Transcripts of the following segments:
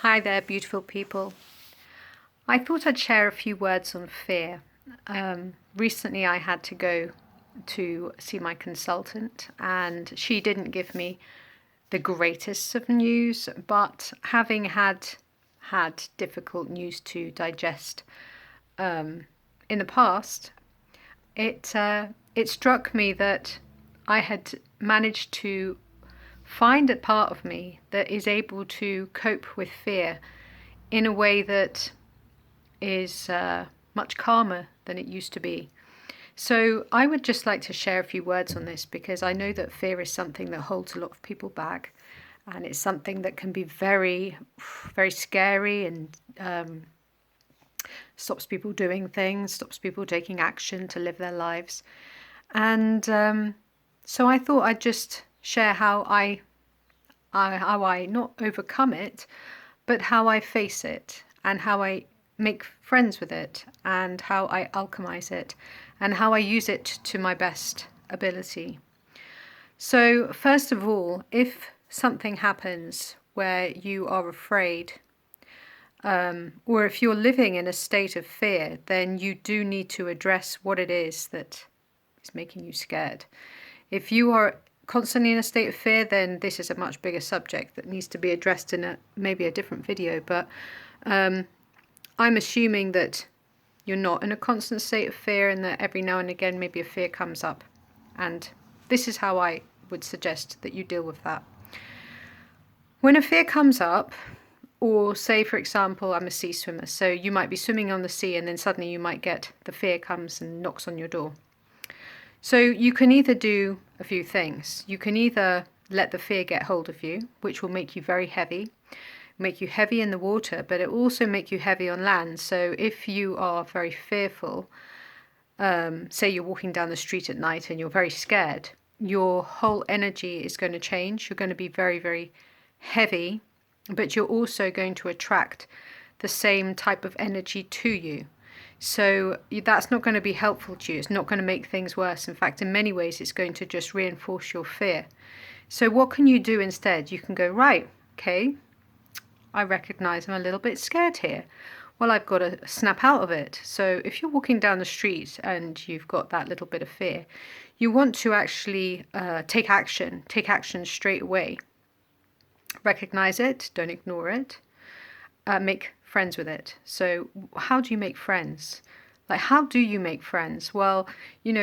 Hi there, beautiful people. I thought I'd share a few words on fear. Recently, I had to go to see my consultant, and she didn't give me the greatest of news, but having had difficult news to digest in the past, it struck me that I had managed to find a part of me that is able to cope with fear in a way that is much calmer than it used to be. So I would just like to share a few words on this because I know that fear is something that holds a lot of people back, and it's something that can be very, very scary and stops people doing things, stops people taking action to live their lives. And so I thought I'd just share how I not overcome it, but how I face it and how I make friends with it and how I alchemize it and how I use it to my best ability. So first of all, if something happens where you are afraid, or if you're living in a state of fear, then you do need to address what it is that is making you scared. If you are constantly in a state of fear, then this is a much bigger subject that needs to be addressed in maybe a different video. But I'm assuming that you're not in a constant state of fear and that every now and again maybe a fear comes up. And this is how I would suggest that you deal with that. When a fear comes up, or say, for example, I'm a sea swimmer, so you might be swimming on the sea and then suddenly you might get the fear comes and knocks on your door. So you can either do a few things. You can either let the fear get hold of you, which will make you very heavy, make you heavy in the water, but it will also make you heavy on land. So if you are very fearful, say you're walking down the street at night and you're very scared, your whole energy is going to change. You're going to be very, very heavy, but you're also going to attract the same type of energy to you. So that's not going to be helpful to you. It's not going to make things worse. In fact, in many ways, it's going to just reinforce your fear. So what can you do instead? You can go, right, okay, I recognize I'm a little bit scared here. Well, I've got to snap out of it. So if you're walking down the street and you've got that little bit of fear, you want to actually take action straight away. Recognize it, don't ignore it, make friends with it. So how do you make friends? Like, how do you make friends? Well,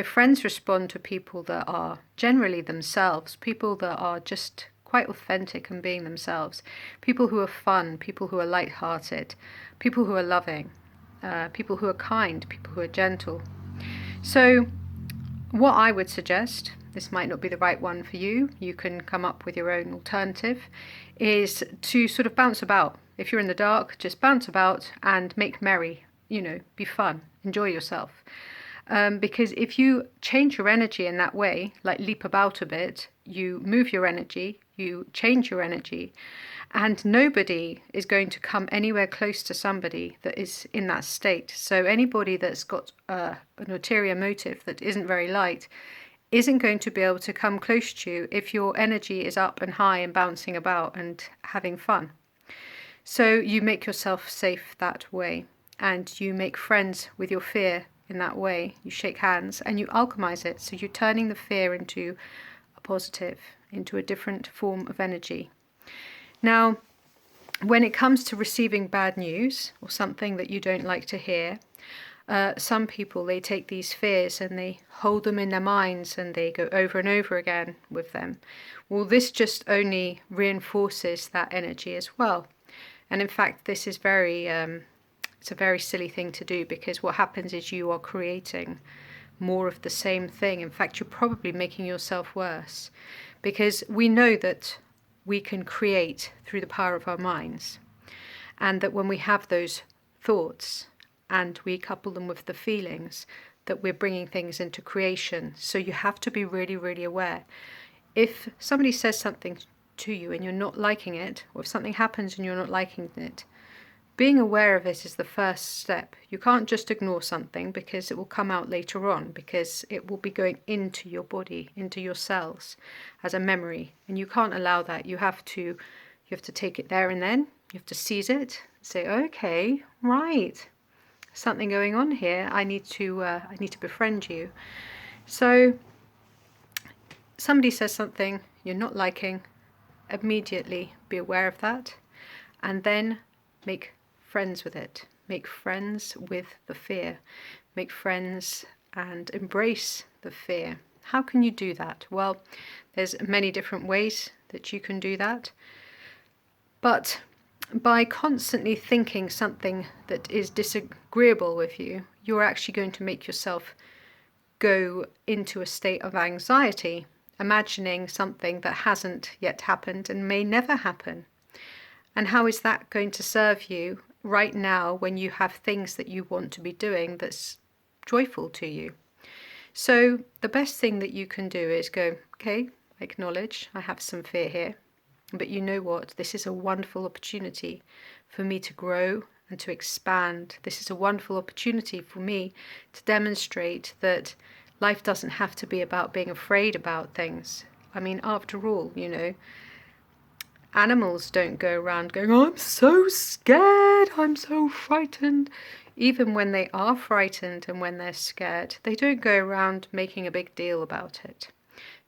friends respond to people that are generally themselves, people that are just quite authentic and being themselves, people who are fun, people who are light-hearted, people who are loving, people who are kind, people who are gentle. So what I would suggest, this might not be the right one for you, you can come up with your own alternative, is to sort of bounce about. If you're in the dark, just bounce about and make merry, be fun, enjoy yourself. Because if you change your energy in that way, like leap about a bit, you move your energy, you change your energy, and nobody is going to come anywhere close to somebody that is in that state. So anybody that's got an ulterior motive that isn't very light isn't going to be able to come close to you if your energy is up and high and bouncing about and having fun. So you make yourself safe that way, and you make friends with your fear in that way. You shake hands and you alchemize it. So you're turning the fear into a positive, into a different form of energy. Now, when it comes to receiving bad news or something that you don't like to hear, some people, they take these fears and they hold them in their minds and they go over and over again with them. Well, this just only reinforces that energy as well. And in fact, this is it's a very silly thing to do, because what happens is you are creating more of the same thing. In fact, you're probably making yourself worse, because we know that we can create through the power of our minds, and that when we have those thoughts and we couple them with the feelings, that we're bringing things into creation. So you have to be really, really aware. If somebody says something to you and you're not liking it, or if something happens and you're not liking it, being aware of it is the first step. You can't just ignore something, because it will come out later on, because it will be going into your body, into your cells as a memory, and you can't allow that. You have to take it there and then. You have to seize it, say, okay, right, something going on here. I need to befriend you. So somebody says something you're not liking, immediately be aware of that, and then make friends with it. Make friends with the fear. Make friends and embrace the fear. How can you do that? Well, there's many different ways that you can do that. But by constantly thinking something that is disagreeable with you, you're actually going to make yourself go into a state of anxiety, imagining something that hasn't yet happened and may never happen. And how is that going to serve you right now when you have things that you want to be doing that's joyful to you? So the best thing that you can do is go, okay, acknowledge I have some fear here, but you know what? This is a wonderful opportunity for me to grow and to expand. This is a wonderful opportunity for me to demonstrate that life doesn't have to be about being afraid about things. I mean, after all, animals don't go around going, I'm so scared, I'm so frightened. Even when they are frightened and when they're scared, they don't go around making a big deal about it.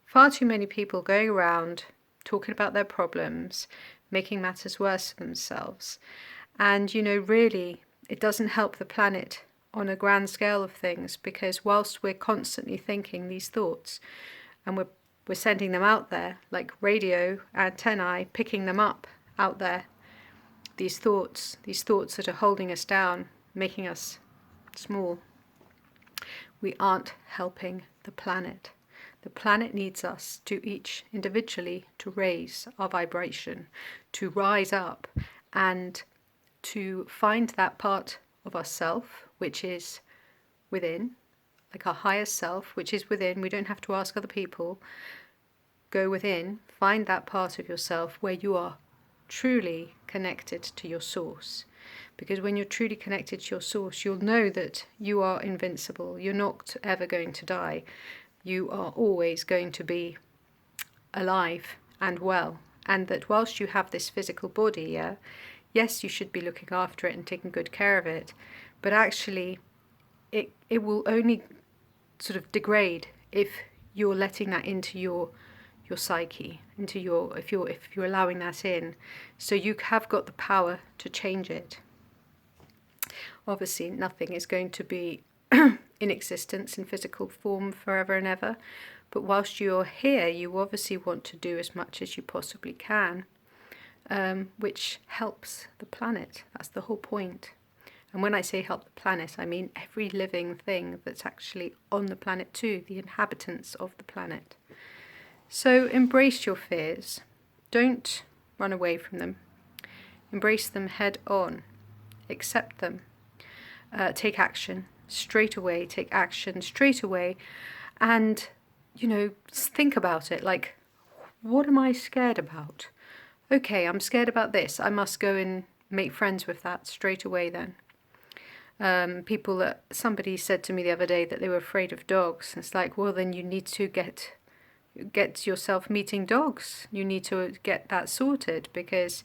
Far too many people going around talking about their problems, making matters worse for themselves. And, really, it doesn't help the planet on a grand scale of things, because whilst we're constantly thinking these thoughts and we're sending them out there like radio antennae, picking them up out there, these thoughts that are holding us down, making us small, we aren't helping the planet. The planet needs us to each individually to raise our vibration, to rise up and to find that part of ourself which is within, like our higher self, which is within. We don't have to ask other people. Go within, find that part of yourself where you are truly connected to your source. Because when you're truly connected to your source, you'll know that you are invincible. You're not ever going to die. You are always going to be alive and well. And that whilst you have this physical body, yes, you should be looking after it and taking good care of it. But actually, it will only sort of degrade if you're letting that into your psyche, into if you're allowing that in. So you have got the power to change it. Obviously, nothing is going to be in existence in physical form forever and ever. But whilst you're here, you obviously want to do as much as you possibly can, which helps the planet. That's the whole point. And when I say help the planet, I mean every living thing that's actually on the planet too, the inhabitants of the planet. So embrace your fears. Don't run away from them. Embrace them head on. Accept them. Take action straight away. Take action straight away. And, think about it. Like, what am I scared about? Okay, I'm scared about this. I must go and make friends with that straight away then. Somebody said to me the other day that they were afraid of dogs. It's like, well, then you need to get yourself meeting dogs. You need to get that sorted, because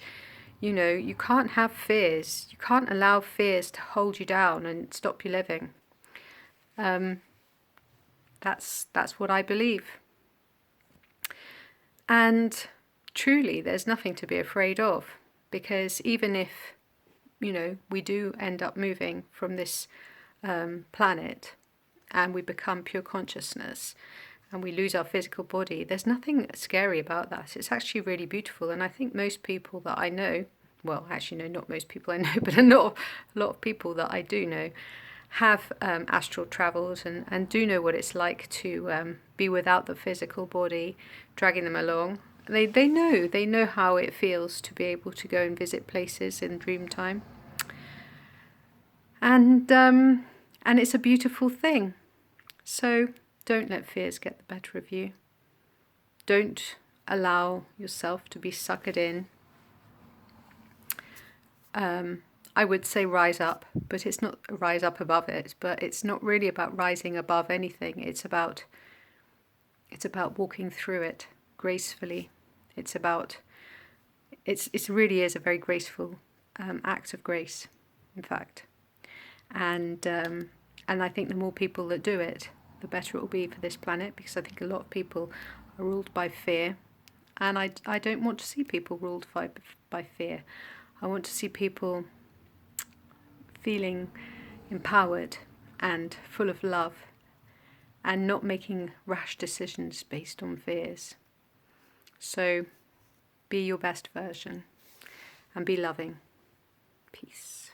you can't have fears. You can't allow fears to hold you down and stop you living. That's what I believe. And truly, there's nothing to be afraid of, because even if we do end up moving from this planet and we become pure consciousness and we lose our physical body, there's nothing scary about that. It's actually really beautiful. And I think most people that I know, well, actually, no, not most people I know, but a lot of people that I do know have astral travels and do know what it's like to be without the physical body dragging them along. They know how it feels to be able to go and visit places in dream time. And it's a beautiful thing. So don't let fears get the better of you. Don't allow yourself to be suckered in. I would say rise up, but it's not rise up above it. But it's not really about rising above anything. It's about walking through it gracefully. It really is a very graceful act of grace, in fact. And I think the more people that do it, the better it will be for this planet, because I think a lot of people are ruled by fear. And I don't want to see people ruled by fear. I want to see people feeling empowered and full of love and not making rash decisions based on fears. So be your best version and be loving. Peace.